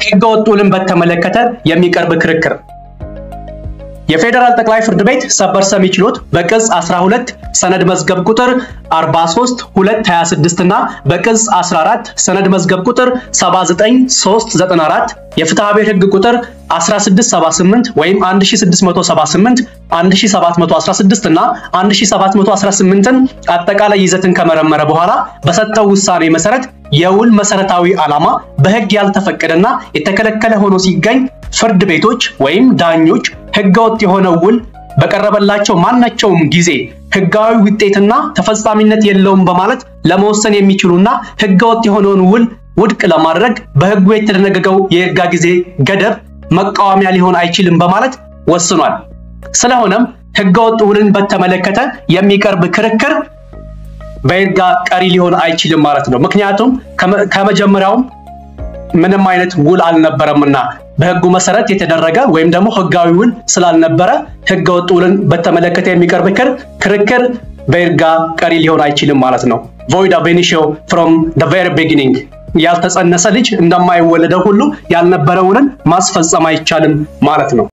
ህገወጥ ውልን በተመለከተ የሚቀርብ ክርክር የፌደራል ጠቅላይ ፍርድ ቤት ሰበር ሰሚ ችሎት በቅጽ 12 ሰነድ መዝገብ ቁጥር 43226 እና በቅጽ 14 ሰነድ መዝገብ ቁጥር 79394 የፍትሐ ብሔር ህግ ቁጥር 1678 ወይም 1678 1716 እና 1718ን አጠቃላይ ይዘትን ከመረመረ በኋላ በሰጠው ውሳኔ መሰረት የውል መሰረታዊ ዓላማ በህግ ያልተፈቀደና የተከለከለ ሆኖ ሲገኝ ፍርድ ቤቶች ወይም ዳኞች ህገወጥ የሆነ ውል በቀረበላቸው ማናቸውም ጊዜ ህጋዊ ውጤትና ተፈጻሚነት የለውም በማለት ለመወሰን የሚችሉና ህገወጥ የሆነውን ውል ውድቅ ለማድረግ በህጉ የተደነገገው የይርጋ ጊዜ ገደብ መቃወሚያ ሊሆን አይችልም በማለት ወስኗል። ስለሆነም ህገወጥ ውልን በተመለከተ የሚቀርብ ክርክር በይርጋ ቀሪ ሊሆን አይችልም ማለት ነው። ምክንያቱም ከመጀመሪያው ምንም አይነት ውል አልነበረምና በህጉ መሰረት የተደረገ ወይም ደግሞ ህጋዊ ውል ስላልነበረ ህገወጥ ውልን በተመለከተ የሚቀርብ ክርክር በይርጋ ቀሪ ሊሆን አይችልም ማለት ነው። void ab initio from the very beginning ያልተጸነሰ ልጅ እንደማይወለደው ሁሉ ያልነበረውን ማስፈጸም አይቻልም ማለት ነው።